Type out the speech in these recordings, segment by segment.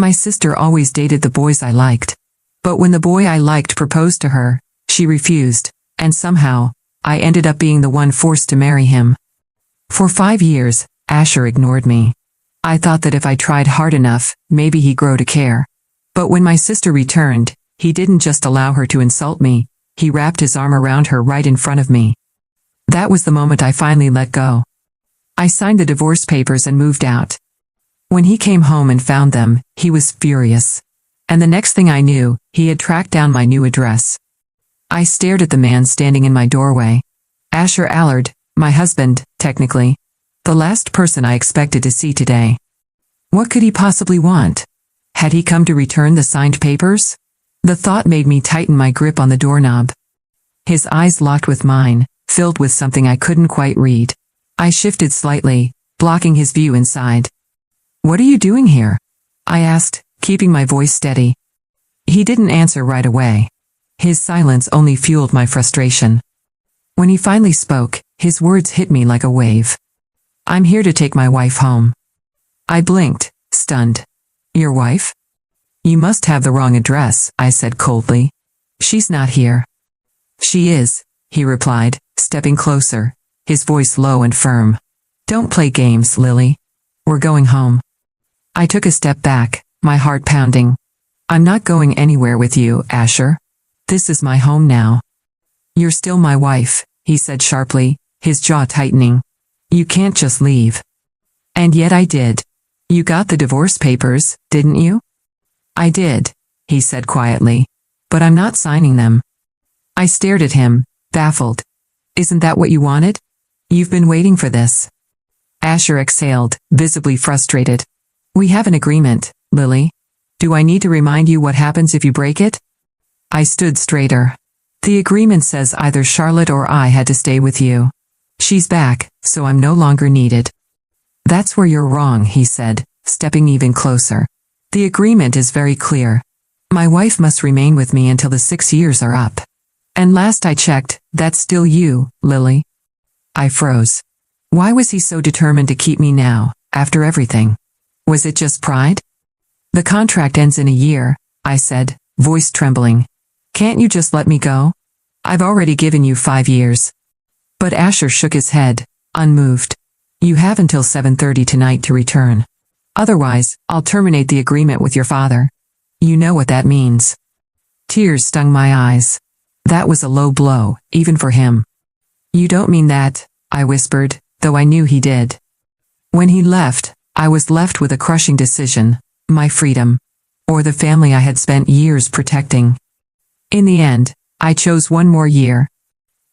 My sister always dated the boys I liked. But when the boy I liked proposed to her, she refused, and somehow, I ended up being the one forced to marry him. For 5 years, Asher ignored me. I thought that if I tried hard enough, maybe he'd grow to care. But when my sister returned, he didn't just allow her to insult me, he wrapped his arm around her right in front of me. That was the moment I finally let go. I signed the divorce papers and moved out. When he came home and found them, he was furious. And the next thing I knew, he had tracked down my new address. I stared at the man standing in my doorway. Asher Allard, my husband, technically. The last person I expected to see today. What could he possibly want? Had he come to return the signed papers? The thought made me tighten my grip on the doorknob. His eyes locked with mine, filled with something I couldn't quite read. I shifted slightly, blocking his view inside. "What are you doing here?" I asked, keeping my voice steady. He didn't answer right away. His silence only fueled my frustration. When he finally spoke, his words hit me like a wave. "I'm here to take my wife home." I blinked, stunned. "Your wife? You must have the wrong address," I said coldly. "She's not here." "She is," he replied, stepping closer, his voice low and firm. "Don't play games, Lily. We're going home." I took a step back, my heart pounding. "I'm not going anywhere with you, Asher. This is my home now." "You're still my wife," he said sharply, his jaw tightening. "You can't just leave." And yet I did. "You got the divorce papers, didn't you?" "I did," he said quietly. "But I'm not signing them." I stared at him, baffled. "Isn't that what you wanted? You've been waiting for this." Asher exhaled, visibly frustrated. "We have an agreement, Lily. Do I need to remind you what happens if you break it?" I stood straighter. "The agreement says either Charlotte or I had to stay with you. She's back, so I'm no longer needed." "That's where you're wrong," he said, stepping even closer. "The agreement is very clear. My wife must remain with me until the 6 years are up. And last I checked, that's still you, Lily." I froze. Why was he so determined to keep me now, after everything? Was it just pride? "The contract ends in a year," I said, voice trembling. "Can't you just let me go? I've already given you 5 years. But Asher shook his head, unmoved. "You have until 7:30 tonight to return. Otherwise, I'll terminate the agreement with your father. You know what that means." Tears stung my eyes. That was a low blow, even for him. "You don't mean that," I whispered, though I knew he did. When he left, I was left with a crushing decision: my freedom, or the family I had spent years protecting. In the end, I chose 1 more year.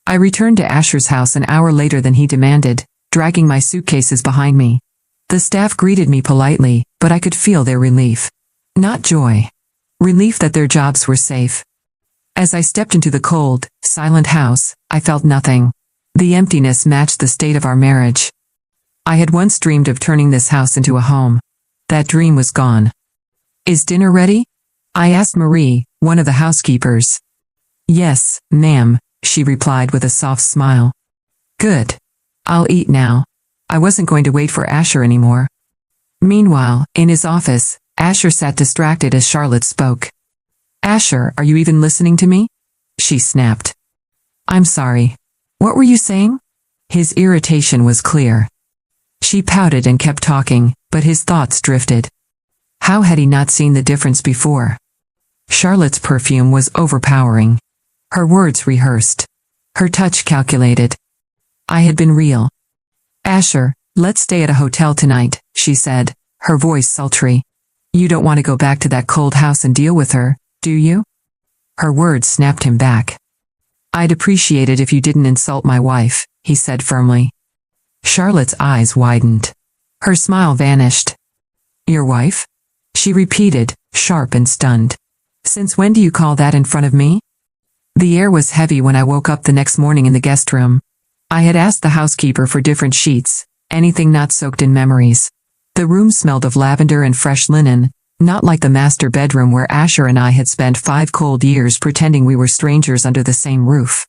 I returned to Asher's house an hour later than he demanded, dragging my suitcases behind me. The staff greeted me politely, but I could feel their relief. Not joy. Relief that their jobs were safe. As I stepped into the cold, silent house, I felt nothing. The emptiness matched the state of our marriage. I had once dreamed of turning this house into a home. That dream was gone. "Is dinner ready?" I asked Marie, one of the housekeepers. "Yes, ma'am," she replied with a soft smile. "Good. I'll eat now." I wasn't going to wait for Asher anymore. Meanwhile, in his office, Asher sat distracted as Charlotte spoke. "Asher, are you even listening to me?" she snapped. "I'm sorry. What were you saying?" His irritation was clear. She pouted and kept talking, but his thoughts drifted. How had he not seen the difference before? Charlotte's perfume was overpowering. Her words rehearsed. Her touch calculated. I had been real. "Asher, let's stay at a hotel tonight," she said, her voice sultry. "You don't want to go back to that cold house and deal with her, do you?" Her words snapped him back. "I'd appreciate it if you didn't insult my wife," he said firmly. Charlotte's eyes widened. Her smile vanished. "Your wife?" she repeated, sharp and stunned. "Since when do you call that in front of me?" The air was heavy when I woke up the next morning in the guest room. I had asked the housekeeper for different sheets, anything not soaked in memories. The room smelled of lavender and fresh linen, not like the master bedroom where Asher and I had spent 5 cold years pretending we were strangers under the same roof.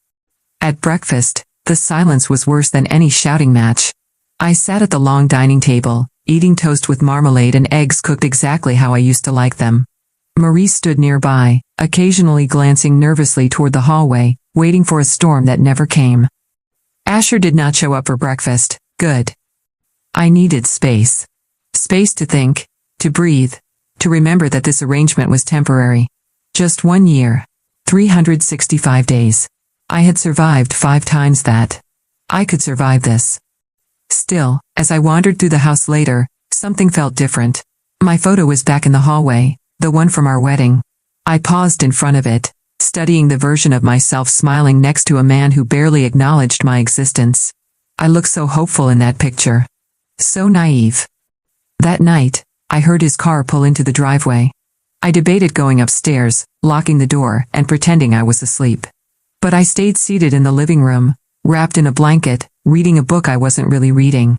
At breakfast, the silence was worse than any shouting match. I sat at the long dining table, eating toast with marmalade and eggs cooked exactly how I used to like them. Marie stood nearby, occasionally glancing nervously toward the hallway, waiting for a storm that never came. Asher did not show up for breakfast. Good. I needed space. Space to think, to breathe, to remember that this arrangement was temporary. Just 1 year. 365 days. I had survived 5 times that. I could survive this. Still, as I wandered through the house later, something felt different. My photo was back in the hallway, the one from our wedding. I paused in front of it, studying the version of myself smiling next to a man who barely acknowledged my existence. I looked so hopeful in that picture. So naive. That night, I heard his car pull into the driveway. I debated going upstairs, locking the door, and pretending I was asleep. But I stayed seated in the living room, wrapped in a blanket, reading a book I wasn't really reading.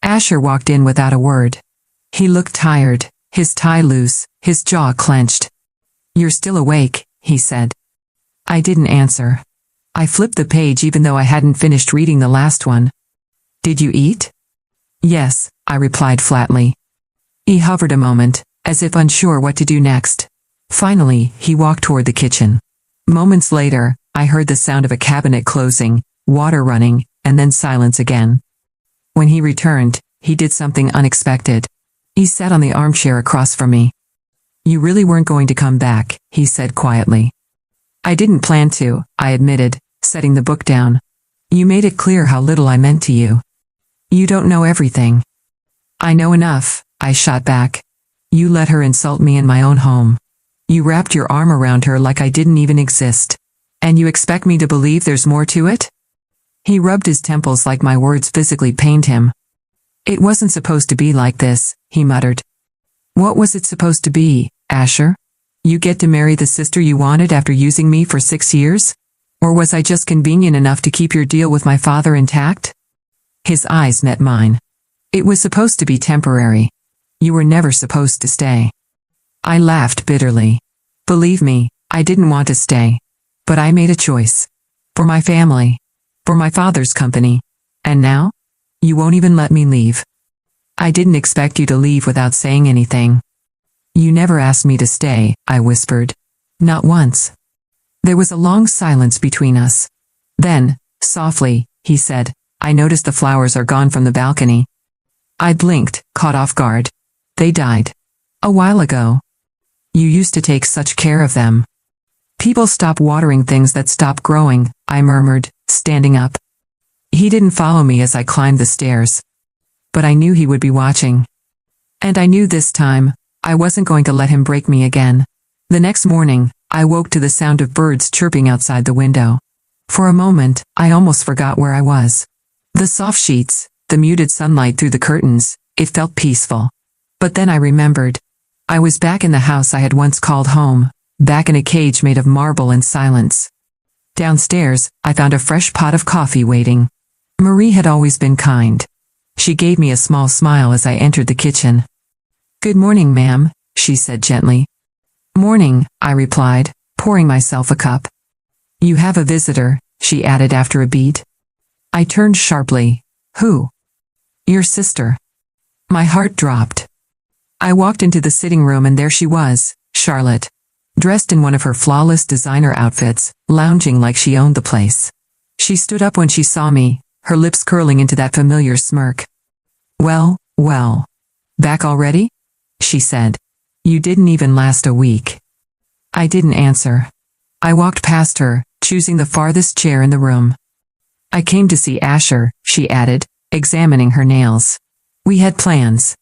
Asher walked in without a word. He looked tired, his tie loose, his jaw clenched. "You're still awake," he said. I didn't answer. I flipped the page even though I hadn't finished reading the last one. "Did you eat?" "Yes," I replied flatly. He hovered a moment, as if unsure what to do next. Finally, he walked toward the kitchen. Moments later, I heard the sound of a cabinet closing, water running, and then silence again. When he returned, he did something unexpected. He sat on the armchair across from me. "You really weren't going to come back," he said quietly. "I didn't plan to," I admitted, setting the book down. "You made it clear how little I meant to you. You don't know everything." "I know enough," I shot back. "You let her insult me in my own home. You wrapped your arm around her like I didn't even exist. And you expect me to believe there's more to it?" He rubbed his temples like my words physically pained him. "It wasn't supposed to be like this," he muttered. "What was it supposed to be, Asher? You get to marry the sister you wanted after using me for 6 years? Or was I just convenient enough to keep your deal with my father intact?" His eyes met mine. "It was supposed to be temporary. You were never supposed to stay." I laughed bitterly. Believe me, I didn't want to stay. But I made a choice. For my family. For my father's company. And now? You won't even let me leave. I didn't expect you to leave without saying anything. "You never asked me to stay," I whispered. "Not once." There was a long silence between us. Then, softly, he said, "I noticed the flowers are gone from the balcony." I blinked, caught off guard. "They died. A while ago. You used to take such care of them." "People stop watering things that stop growing," I murmured, standing up. He didn't follow me as I climbed the stairs. But I knew he would be watching. And I knew this time, I wasn't going to let him break me again. The next morning, I woke to the sound of birds chirping outside the window. For a moment, I almost forgot where I was. The soft sheets, the muted sunlight through the curtains, it felt peaceful. But then I remembered. I was back in the house I had once called home, back in a cage made of marble and silence. Downstairs, I found a fresh pot of coffee waiting. Marie had always been kind. She gave me a small smile as I entered the kitchen. "Good morning, ma'am," she said gently. "Morning," I replied, pouring myself a cup. "You have a visitor," she added after a beat. I turned sharply. "Who?" "Your sister." My heart dropped. I walked into the sitting room and there she was, Charlotte, dressed in one of her flawless designer outfits, lounging like she owned the place. She stood up when she saw me, her lips curling into that familiar smirk. Well, back already?" she said. "You didn't even last a week." I didn't answer. I walked past her, choosing the farthest chair in the room. "I came to see Asher," she added, examining her nails. "We had plans."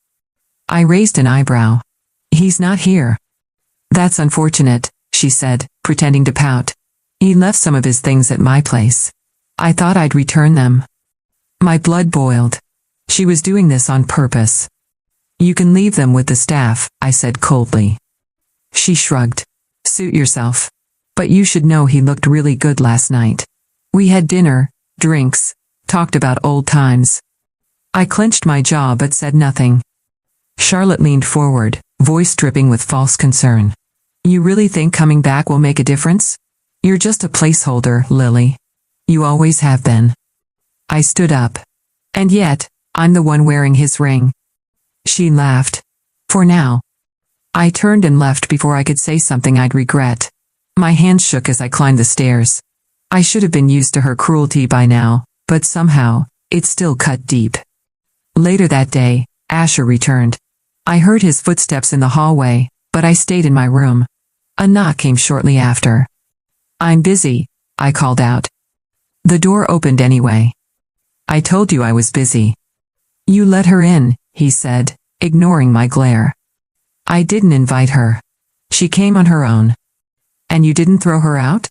I raised an eyebrow. "He's not here." "That's unfortunate," she said, pretending to pout. "He left some of his things at my place. I thought I'd return them." My blood boiled. She was doing this on purpose. "You can leave them with the staff," I said coldly. She shrugged. "Suit yourself. But you should know he looked really good last night. We had dinner, drinks, talked about old times." I clenched my jaw but said nothing. Charlotte leaned forward, voice dripping with false concern. "You really think coming back will make a difference? You're just a placeholder, Lily. You always have been." I stood up. "And yet, I'm the one wearing his ring." She laughed. For now. I turned and left before I could say something I'd regret. My hands shook as I climbed the stairs. I should have been used to her cruelty by now, but somehow, it still cut deep. Later that day, Asher returned. I heard his footsteps in the hallway, but I stayed in my room. A knock came shortly after. "I'm busy," I called out. The door opened anyway. "I told you I was busy." "You let her in," he said, ignoring my glare. "I didn't invite her. She came on her own." "And you didn't throw her out?"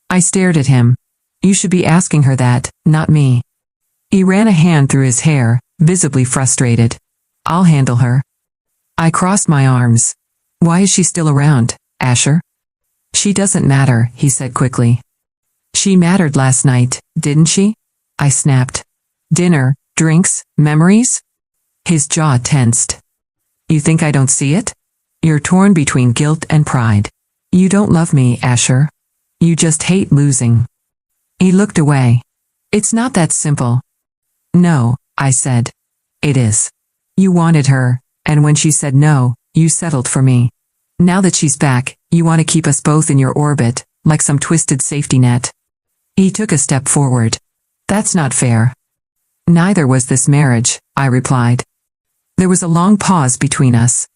I stared at him. "You should be asking her that, not me." He ran a hand through his hair, visibly frustrated. "I'll handle her." I crossed my arms. "Why is she still around, Asher?" "She doesn't matter," he said quickly. "She mattered last night, didn't she?" I snapped. "Dinner, drinks, memories?" His jaw tensed. "You think I don't see it? You're torn between guilt and pride. You don't love me, Asher. You just hate losing." He looked away. "It's not that simple." "No," I said. "It is. You wanted her, and when she said no, you settled for me. Now that she's back, you want to keep us both in your orbit, like some twisted safety net." He took a step forward. "That's not fair." "Neither was this marriage," I replied. There was a long pause between us.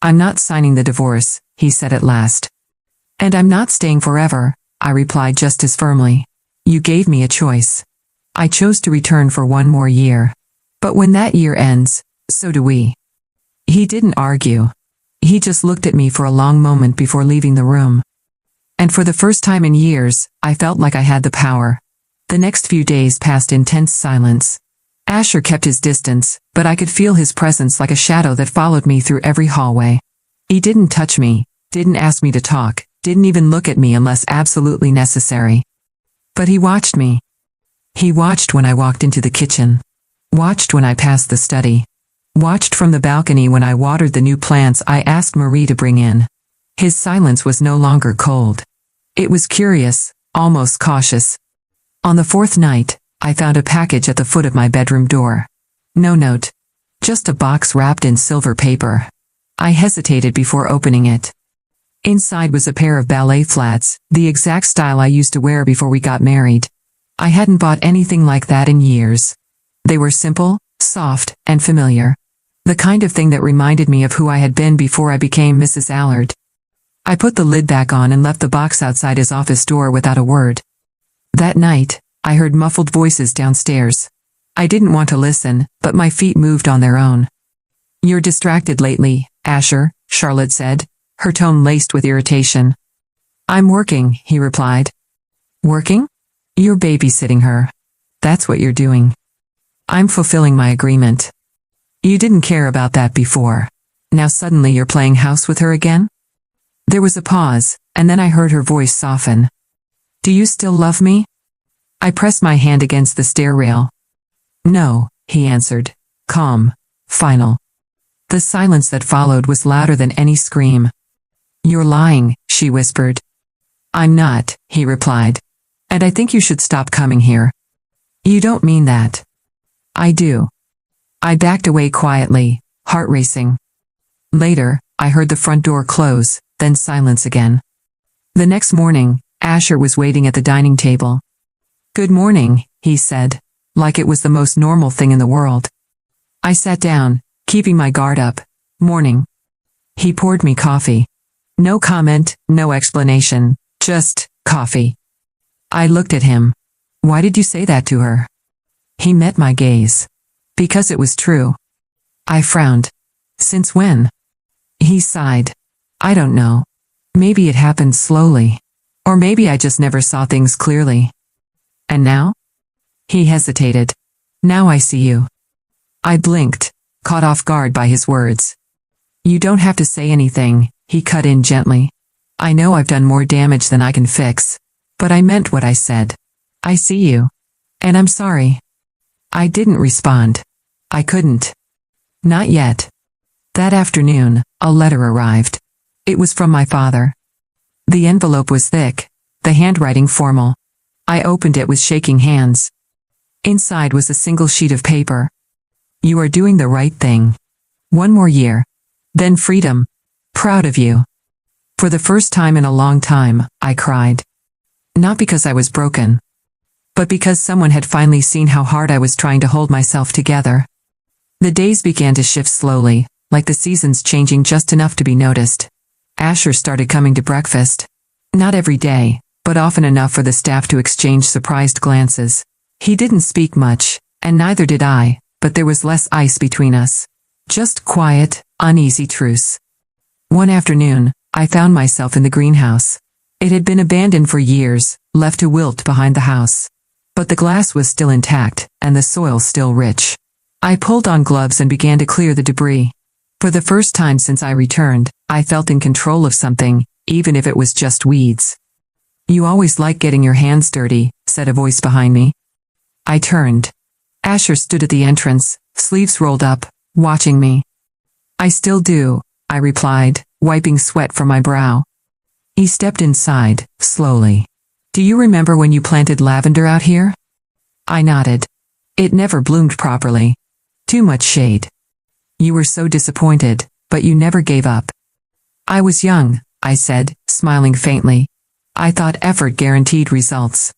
"I'm not signing the divorce," he said at last. "And I'm not staying forever," I replied just as firmly. "You gave me a choice. I chose to return for one more year. But when that year ends, so do we." He didn't argue. He just looked at me for a long moment before leaving the room. And for the first time in years, I felt like I had the power. The next few days passed in tense silence. Asher kept his distance, but I could feel his presence like a shadow that followed me through every hallway. He didn't touch me, didn't ask me to talk, didn't even look at me unless absolutely necessary. But he watched me. He watched when I walked into the kitchen. Watched when I passed the study. Watched from the balcony when I watered the new plants I asked Marie to bring in. His silence was no longer cold. It was curious, almost cautious. On the fourth night, I found a package at the foot of my bedroom door. No note. Just a box wrapped in silver paper. I hesitated before opening it. Inside was a pair of ballet flats, the exact style I used to wear before we got married. I hadn't bought anything like that in years. They were simple, soft, and familiar. The kind of thing that reminded me of who I had been before I became Mrs. Allard. I put the lid back on and left the box outside his office door without a word. That night, I heard muffled voices downstairs. I didn't want to listen, but my feet moved on their own. "You're distracted lately, Asher," Charlotte said, her tone laced with irritation. "I'm working," he replied. "Working? You're babysitting her. That's what you're doing." "I'm fulfilling my agreement." "You didn't care about that before. Now suddenly you're playing house with her again?" There was a pause, and then I heard her voice soften. "Do you still love me?" I pressed my hand against the stair rail. "No," he answered, calm, final. The silence that followed was louder than any scream. "You're lying," she whispered. "I'm not," he replied. "And I think you should stop coming here." "You don't mean that." "I do." I backed away quietly, heart racing. Later, I heard the front door close, then silence again. The next morning, Asher was waiting at the dining table. "Good morning," he said, like it was the most normal thing in the world. I sat down, keeping my guard up. "Morning." He poured me coffee. No comment, no explanation, just coffee. I looked at him. "Why did you say that to her?" He met my gaze. "Because it was true." I frowned. "Since when?" He sighed. "I don't know. Maybe it happened slowly. Or maybe I just never saw things clearly." "And now?" He hesitated. "Now I see you." I blinked, caught off guard by his words. "You don't have to say anything," he cut in gently. "I know I've done more damage than I can fix. But I meant what I said. I see you. And I'm sorry." I didn't respond. I couldn't. Not yet. That afternoon, a letter arrived. It was from my father. The envelope was thick, the handwriting formal. I opened it with shaking hands. Inside was a single sheet of paper. "You are doing the right thing. One more year. Then freedom. Proud of you. For the first time in a long time, I cried. Not because I was broken, but because someone had finally seen how hard I was trying to hold myself together. The days began to shift slowly, like the seasons changing just enough to be noticed. Asher started coming to breakfast. Not every day, but often enough for the staff to exchange surprised glances. He didn't speak much, and neither did I, but there was less ice between us. Just quiet, uneasy truce. One afternoon, I found myself in the greenhouse. It had been abandoned for years, left to wilt behind the house. But the glass was still intact, and the soil still rich. I pulled on gloves and began to clear the debris. For the first time since I returned, I felt in control of something, even if it was just weeds. You always like getting your hands dirty, said a voice behind me. I turned. Asher stood at the entrance, sleeves rolled up, watching me. I still do, I replied, wiping sweat from my brow. He stepped inside, slowly. Do you remember when you planted lavender out here? I nodded. It never bloomed properly. Too much shade. You were so disappointed, but you never gave up. I was young, I said, smiling faintly. I thought effort guaranteed results.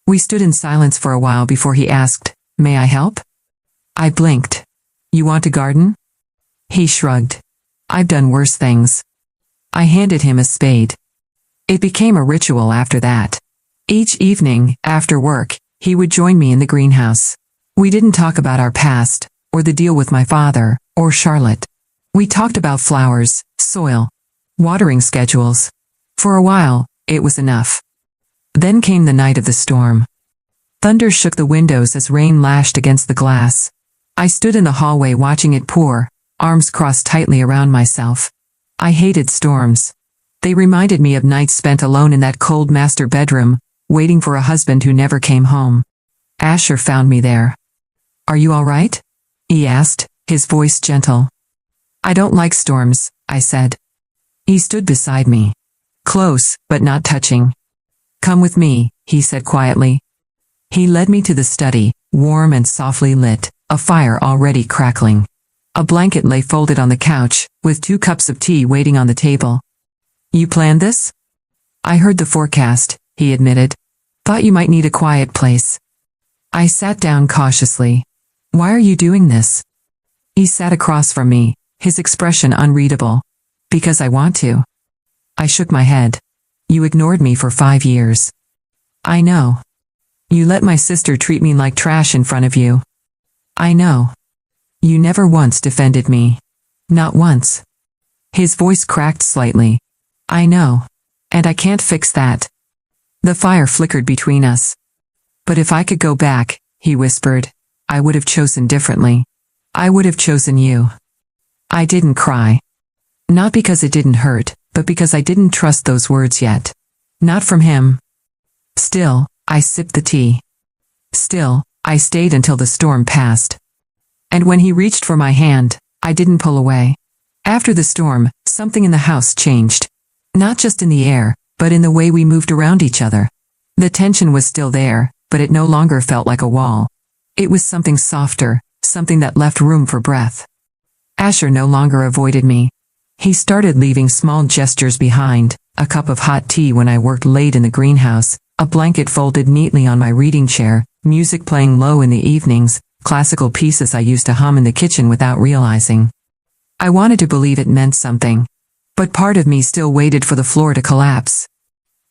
We stood in silence for a while before he asked, "May I help?" I blinked. You want to garden? He shrugged. I've done worse things. I handed him a spade. It became a ritual after that. Each evening, after work, he would join me in the greenhouse. We didn't talk about our past, or the deal with my father, or Charlotte. We talked about flowers, soil, watering schedules. For a while, it was enough. Then came the night of the storm. Thunder shook the windows as rain lashed against the glass. I stood in the hallway watching it pour, arms crossed tightly around myself. I hated storms. They reminded me of nights spent alone in that cold master bedroom, waiting for a husband who never came home. Asher found me there. Are you all right? He asked, his voice gentle. I don't like storms, I said. He stood beside me. Close, but not touching. Come with me, he said quietly. He led me to the study, warm and softly lit, a fire already crackling. A blanket lay folded on the couch, with 2 cups of tea waiting on the table. You planned this? I heard the forecast, he admitted. Thought you might need a quiet place. I sat down cautiously. Why are you doing this? He sat across from me, his expression unreadable. Because I want to. I shook my head. You ignored me for 5 years. I know. You let my sister treat me like trash in front of you. I know. You never once defended me. Not once. His voice cracked slightly. I know. And I can't fix that. The fire flickered between us. But if I could go back, he whispered, I would have chosen differently. I would have chosen you. I didn't cry. Not because it didn't hurt, but because I didn't trust those words yet. Not from him. Still, I sipped the tea. Still, I stayed until the storm passed. And when he reached for my hand, I didn't pull away. After the storm, something in the house changed. Not just in the air, but in the way we moved around each other. The tension was still there, but it no longer felt like a wall. It was something softer, something that left room for breath. Asher no longer avoided me. He started leaving small gestures behind, a cup of hot tea when I worked late in the greenhouse, a blanket folded neatly on my reading chair, music playing low in the evenings, classical pieces I used to hum in the kitchen without realizing. I wanted to believe it meant something. But part of me still waited for the floor to collapse.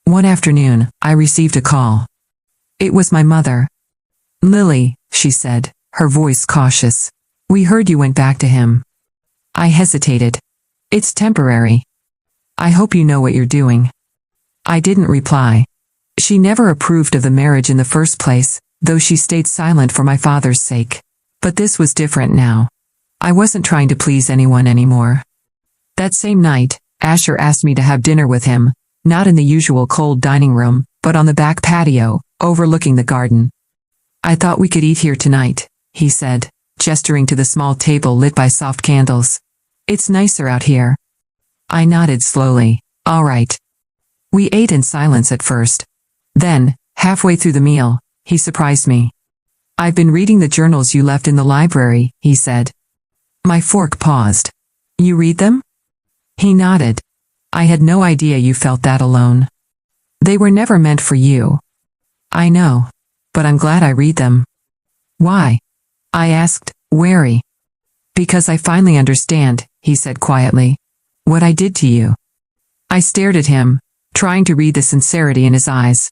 One afternoon, I received a call. It was my mother. Lily, she said, her voice cautious. We heard you went back to him. I hesitated. It's temporary. I hope you know what you're doing. I didn't reply. She never approved of the marriage in the first place, though she stayed silent for my father's sake. But this was different now. I wasn't trying to please anyone anymore. That same night, Asher asked me to have dinner with him, not in the usual cold dining room, but on the back patio, overlooking the garden. I thought we could eat here tonight, he said, gesturing to the small table lit by soft candles. It's nicer out here. I nodded slowly. All right. We ate in silence at first. Then, halfway through the meal, he surprised me. I've been reading the journals you left in the library, he said. My fork paused. You read them? He nodded. I had no idea you felt that alone. They were never meant for you. I know. But I'm glad I read them. Why? I asked, wary. Because I finally understand, he said quietly. What I did to you. I stared at him, trying to read the sincerity in his eyes.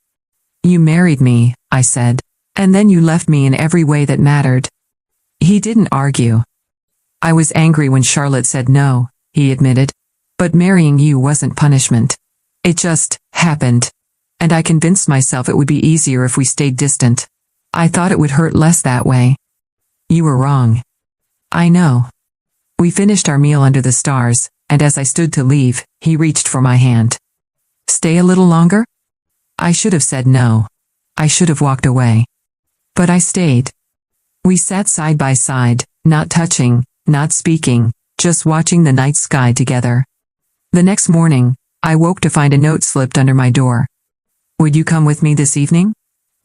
You married me, I said. And then you left me in every way that mattered. He didn't argue. I was angry when Charlotte said no, he admitted. But marrying you wasn't punishment. It just happened. And I convinced myself it would be easier if we stayed distant. I thought it would hurt less that way. You were wrong. I know. We finished our meal under the stars, and as I stood to leave, he reached for my hand. Stay a little longer? I should have said no. I should have walked away. But I stayed. We sat side by side, not touching, not speaking, just watching the night sky together. The next morning, I woke to find a note slipped under my door. Would you come with me this evening?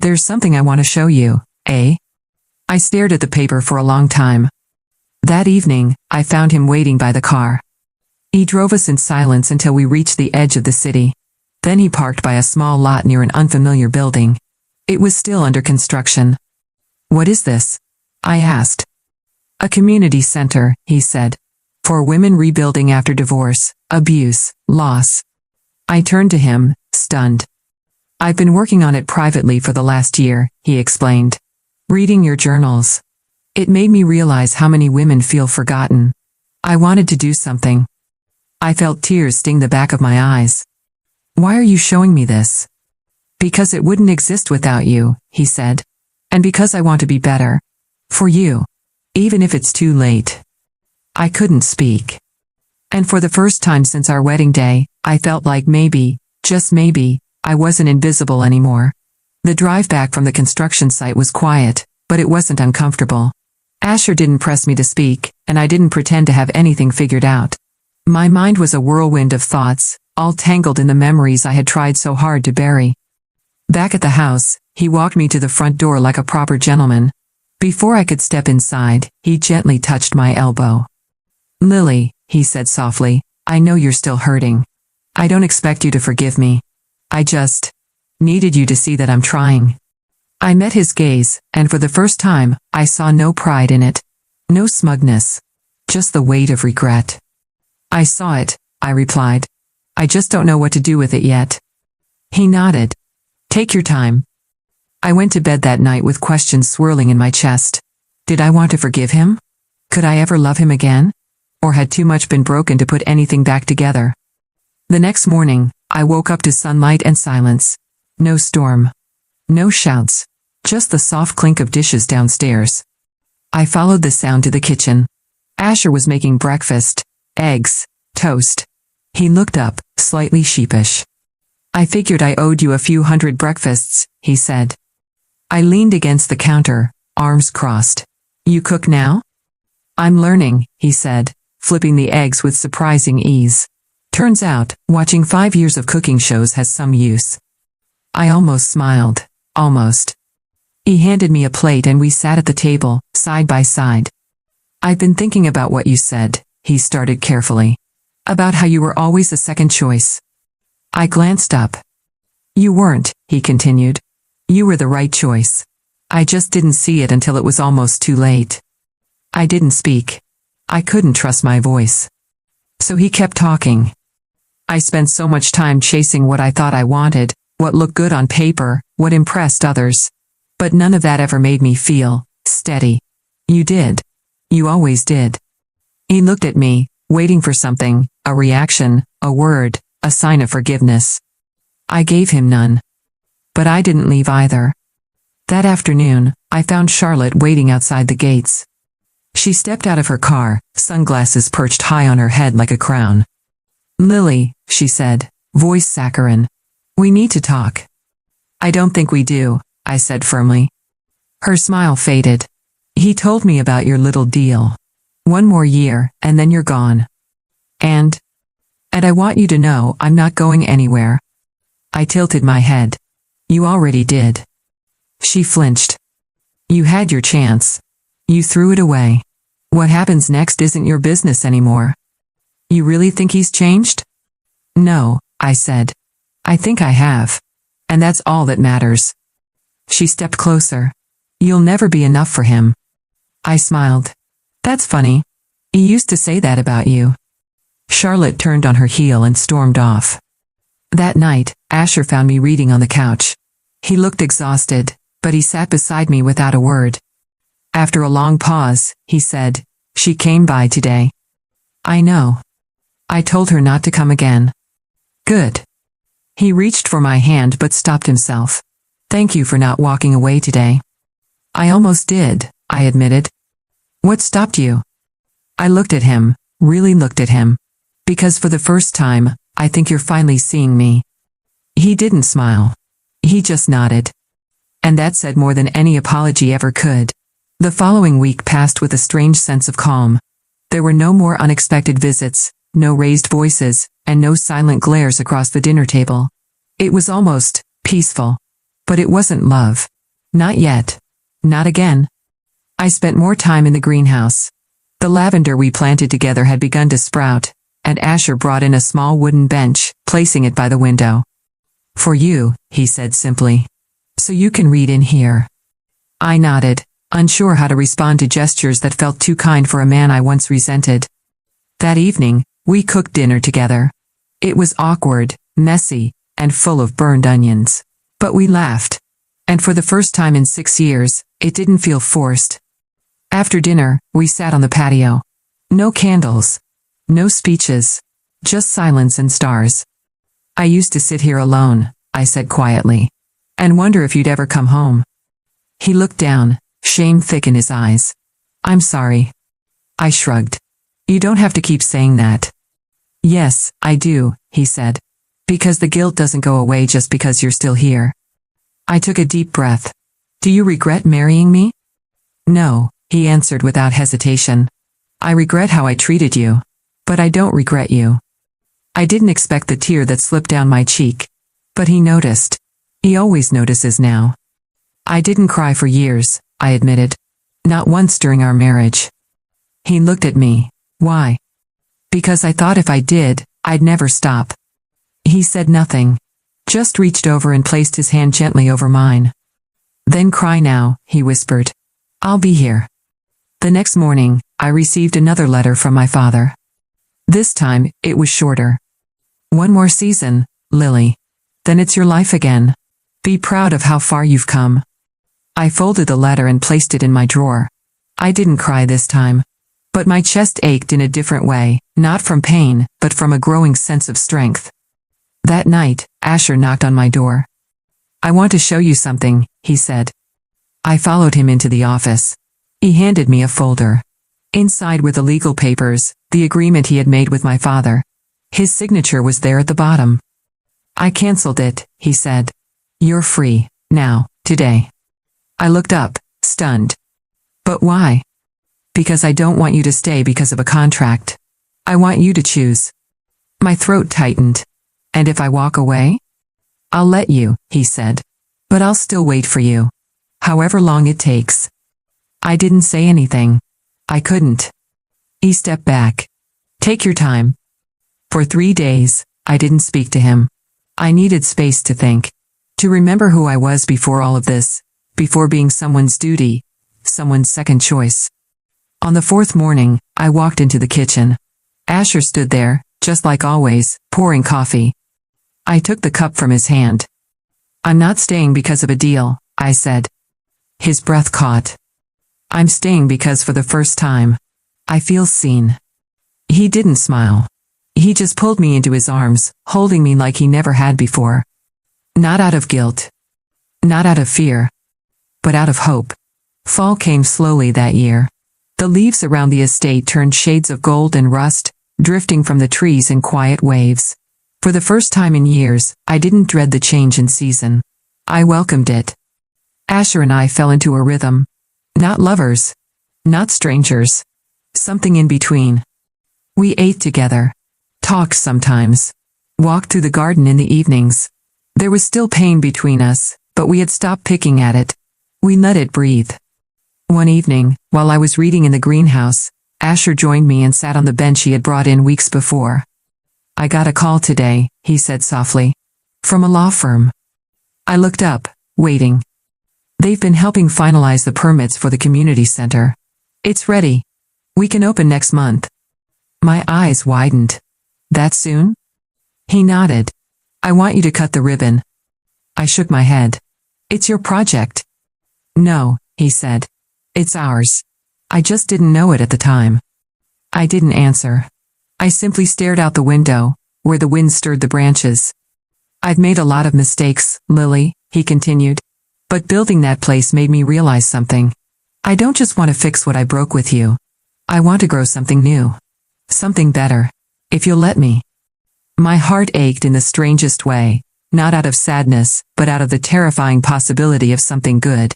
There's something I want to show you, eh? I stared at the paper for a long time. That evening, I found him waiting by the car. He drove us in silence until we reached the edge of the city. Then he parked by a small lot near an unfamiliar building. It was still under construction. What is this? I asked. A community center, he said. For women rebuilding after divorce, abuse, loss. I turned to him, stunned. I've been working on it privately for the last year, he explained. Reading your journals. It made me realize how many women feel forgotten. I wanted to do something. I felt tears sting the back of my eyes. Why are you showing me this? Because it wouldn't exist without you, he said. And because I want to be better. For you. Even if it's too late. I couldn't speak. And for the first time since our wedding day, I felt like maybe, just maybe, I wasn't invisible anymore. The drive back from the construction site was quiet, but it wasn't uncomfortable. Asher didn't press me to speak, and I didn't pretend to have anything figured out. My mind was a whirlwind of thoughts, all tangled in the memories I had tried so hard to bury. Back at the house, he walked me to the front door like a proper gentleman. Before I could step inside, he gently touched my elbow. Lily, he said softly, I know you're still hurting. I don't expect you to forgive me. I just needed you to see that I'm trying. I met his gaze, and for the first time, I saw no pride in it. No smugness. Just the weight of regret. I saw it, I replied. I just don't know what to do with it yet. He nodded. Take your time. I went to bed that night with questions swirling in my chest. Did I want to forgive him? Could I ever love him again? Or had too much been broken to put anything back together? The next morning, I woke up to sunlight and silence. No storm. No shouts. Just the soft clink of dishes downstairs. I followed the sound to the kitchen. Asher was making breakfast. Eggs. Toast. He looked up, slightly sheepish. I figured I owed you a few hundred breakfasts, he said. I leaned against the counter, arms crossed. You cook now? I'm learning, he said, flipping the eggs with surprising ease. Turns out, watching 5 years of cooking shows has some use. I almost smiled. Almost. He handed me a plate and we sat at the table, side by side. I've been thinking about what you said, he started carefully. About how you were always a second choice. I glanced up. You weren't, he continued. You were the right choice. I just didn't see it until it was almost too late. I didn't speak. I couldn't trust my voice. So he kept talking. I spent so much time chasing what I thought I wanted, what looked good on paper, what impressed others. But none of that ever made me feel steady. You did. You always did. He looked at me, waiting for something, a reaction, a word, a sign of forgiveness. I gave him none. But I didn't leave either. That afternoon, I found Charlotte waiting outside the gates. She stepped out of her car, sunglasses perched high on her head like a crown. Lily, she said, voice saccharine. We need to talk. I don't think we do, I said firmly. Her smile faded. He told me about your little deal. 1 more year, and then you're gone. And I want you to know I'm not going anywhere. I tilted my head. You already did. She flinched. You had your chance. You threw it away. What happens next isn't your business anymore. You really think he's changed? No, I said. I think I have. And that's all that matters. She stepped closer. You'll never be enough for him. I smiled. That's funny. He used to say that about you. Charlotte turned on her heel and stormed off. That night, Asher found me reading on the couch. He looked exhausted, but he sat beside me without a word. After a long pause, he said, She came by today. I know. I told her not to come again. Good. He reached for my hand but stopped himself. Thank you for not walking away today. I almost did, I admitted. What stopped you? I looked at him, really looked at him. Because for the first time, I think you're finally seeing me. He didn't smile. He just nodded. And that said more than any apology ever could. The following week passed with a strange sense of calm. There were no more unexpected visits, no raised voices, and no silent glares across the dinner table. It was almost peaceful. But it wasn't love. Not yet. Not again. I spent more time in the greenhouse. The lavender we planted together had begun to sprout, and Asher brought in a small wooden bench, placing it by the window. For you, he said simply. So you can read in here. I nodded, unsure how to respond to gestures that felt too kind for a man I once resented. That evening, we cooked dinner together. It was awkward, messy, and full of burned onions. But we laughed. And for the first time in 6 years, it didn't feel forced. After dinner, we sat on the patio. No candles. No speeches. Just silence and stars. I used to sit here alone, I said quietly, and wonder if you'd ever come home. He looked down, shame thick in his eyes. I'm sorry. I shrugged. You don't have to keep saying that. Yes, I do, he said. Because the guilt doesn't go away just because you're still here. I took a deep breath. Do you regret marrying me? No, he answered without hesitation. I regret how I treated you. But I don't regret you. I didn't expect the tear that slipped down my cheek. But he noticed. He always notices now. I didn't cry for years, I admitted. Not once during our marriage. He looked at me. Why? Because I thought if I did, I'd never stop. He said nothing. Just reached over and placed his hand gently over mine. Then cry now, he whispered. I'll be here. The next morning, I received another letter from my father. This time, it was shorter. One more season, Lily. Then it's your life again. Be proud of how far you've come. I folded the letter and placed it in my drawer. I didn't cry this time. But my chest ached in a different way, not from pain, but from a growing sense of strength. That night, Asher knocked on my door. I want to show you something, he said. I followed him into the office. He handed me a folder. Inside were the legal papers, the agreement he had made with my father. His signature was there at the bottom. I canceled it, he said. You're free, now, today. I looked up, stunned. But why? Because I don't want you to stay because of a contract. I want you to choose. My throat tightened. And if I walk away? I'll let you, he said. But I'll still wait for you. However long it takes. I didn't say anything. I couldn't. He stepped back. Take your time. For 3 days, I didn't speak to him. I needed space to think. To remember who I was before all of this. Before being someone's duty. Someone's second choice. On the 4th morning, I walked into the kitchen. Asher stood there, just like always, pouring coffee. I took the cup from his hand. I'm not staying because of a deal, I said. His breath caught. I'm staying because for the first time, I feel seen. He didn't smile. He just pulled me into his arms, holding me like he never had before. Not out of guilt. Not out of fear. But out of hope. Fall came slowly that year. The leaves around the estate turned shades of gold and rust, drifting from the trees in quiet waves. For the first time in years, I didn't dread the change in season. I welcomed it. Asher and I fell into a rhythm. Not lovers. Not strangers. Something in between. We ate together. Talked sometimes. Walked through the garden in the evenings. There was still pain between us, but we had stopped picking at it. We let it breathe. One evening, while I was reading in the greenhouse, Asher joined me and sat on the bench he had brought in weeks before. I got a call today, he said softly. From a law firm. I looked up, waiting. They've been helping finalize the permits for the community center. It's ready. We can open next month. My eyes widened. That soon? He nodded. I want you to cut the ribbon. I shook my head. It's your project. No, he said. It's ours. I just didn't know it at the time. I didn't answer. I simply stared out the window, where the wind stirred the branches. I've made a lot of mistakes, Lily, he continued. But building that place made me realize something. I don't just want to fix what I broke with you. I want to grow something new. Something better. If you'll let me. My heart ached in the strangest way, not out of sadness, but out of the terrifying possibility of something good.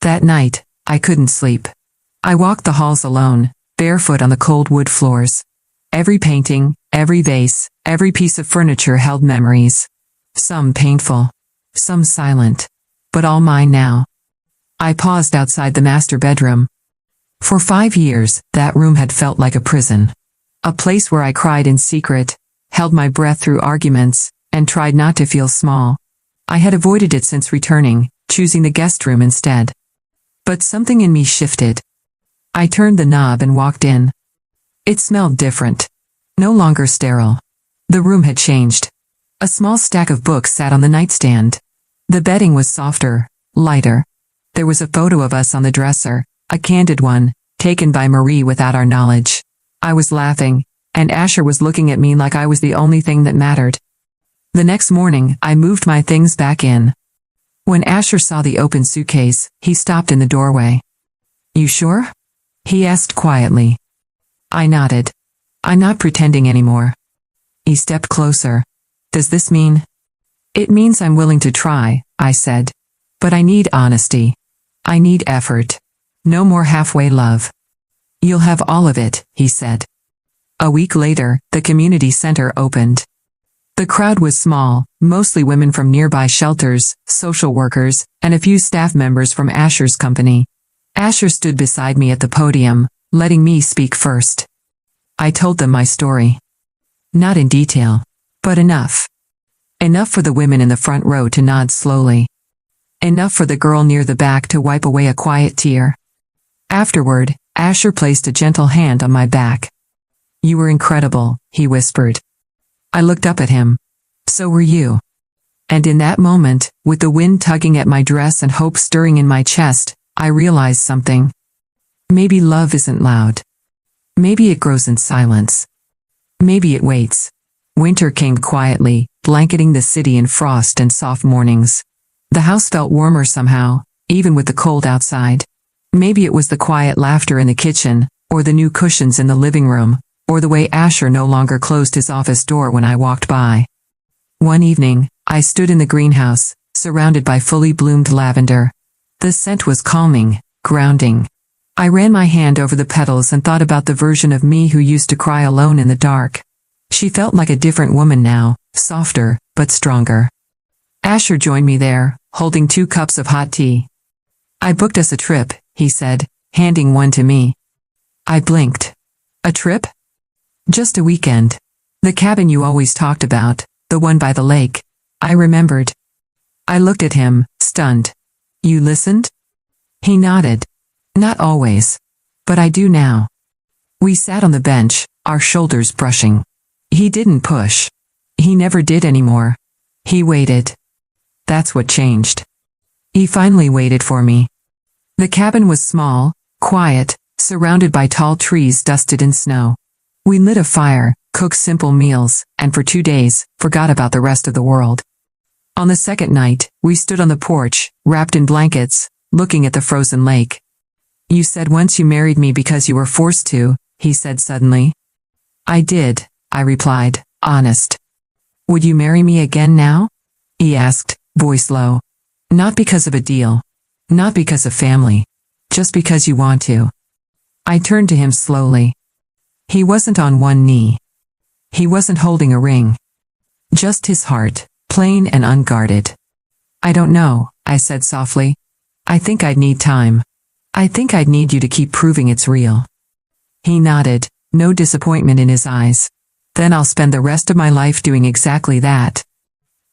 That night, I couldn't sleep. I walked the halls alone, barefoot on the cold wood floors. Every painting, every vase, every piece of furniture held memories. Some painful, some silent, but all mine now. I paused outside the master bedroom. For 5 years, that room had felt like a prison. A place where I cried in secret, held my breath through arguments, and tried not to feel small. I had avoided it since returning, choosing the guest room instead. But something in me shifted. I turned the knob and walked in. It smelled different. No longer sterile. The room had changed. A small stack of books sat on the nightstand. The bedding was softer, lighter. There was a photo of us on the dresser, a candid one, taken by Marie without our knowledge. I was laughing, and Asher was looking at me like I was the only thing that mattered. The next morning, I moved my things back in. When Asher saw the open suitcase, he stopped in the doorway. You sure? He asked quietly. I nodded. I'm not pretending anymore. He stepped closer. Does this mean? It means I'm willing to try, I said. But I need honesty. I need effort. No more halfway love. You'll have all of it, he said. A week later, the community center opened. The crowd was small, mostly women from nearby shelters, social workers, and a few staff members from Asher's company. Asher stood beside me at the podium, letting me speak first. I told them my story. Not in detail, but enough. Enough for the women in the front row to nod slowly. Enough for the girl near the back to wipe away a quiet tear. Afterward, Asher placed a gentle hand on my back. You were incredible, he whispered. I looked up at him. So were you. And in that moment, with the wind tugging at my dress and hope stirring in my chest, I realized something. Maybe love isn't loud. Maybe it grows in silence. Maybe it waits. Winter came quietly, blanketing the city in frost and soft mornings. The house felt warmer somehow, even with the cold outside. Maybe it was the quiet laughter in the kitchen, or the new cushions in the living room, or the way Asher no longer closed his office door when I walked by. One evening, I stood in the greenhouse, surrounded by fully bloomed lavender. The scent was calming, grounding. I ran my hand over the petals and thought about the version of me who used to cry alone in the dark. She felt like a different woman now, softer, but stronger. Asher joined me there, holding 2 cups of hot tea. I booked us a trip, he said, handing one to me. I blinked. A trip? Just a weekend. The cabin you always talked about, the one by the lake. I remembered. I looked at him, stunned. You listened? He nodded. Not always. But I do now. We sat on the bench, our shoulders brushing. He didn't push. He never did anymore. He waited. That's what changed. He finally waited for me. The cabin was small, quiet, surrounded by tall trees dusted in snow. We lit a fire, cooked simple meals, and for 2 days, forgot about the rest of the world. On the second night, we stood on the porch, wrapped in blankets, looking at the frozen lake. You said once you married me because you were forced to, he said suddenly. I did, I replied, honest. Would you marry me again now? He asked, voice low. Not because of a deal. Not because of family. Just because you want to. I turned to him slowly. He wasn't on one knee. He wasn't holding a ring. Just his heart, plain and unguarded. I don't know, I said softly. I think I'd need time. I think I'd need you to keep proving it's real. He nodded, no disappointment in his eyes. Then I'll spend the rest of my life doing exactly that.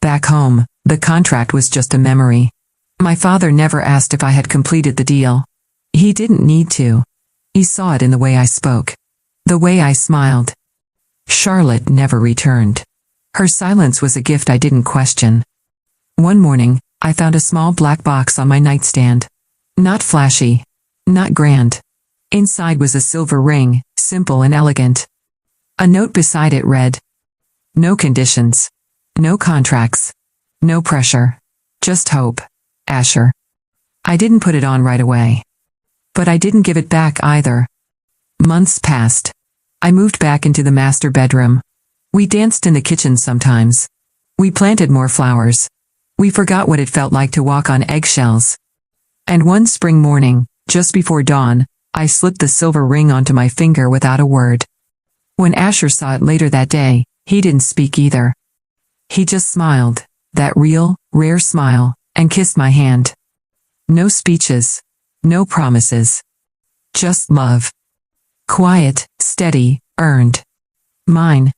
Back home, the contract was just a memory. My father never asked if I had completed the deal. He didn't need to. He saw it in the way I spoke. The way I smiled. Charlotte never returned. Her silence was a gift I didn't question. One morning, I found a small black box on my nightstand. Not flashy. Not grand. Inside was a silver ring, simple and elegant. A note beside it read, "No conditions. No contracts. No pressure. Just hope. Asher." I didn't put it on right away. But I didn't give it back either. Months passed. I moved back into the master bedroom. We danced in the kitchen sometimes. We planted more flowers. We forgot what it felt like to walk on eggshells. And one spring morning, just before dawn, I slipped the silver ring onto my finger without a word. When Asher saw it later that day, he didn't speak either. He just smiled, that real, rare smile, and kissed my hand. No speeches. No promises. Just love. Quiet, steady, earned. Mine.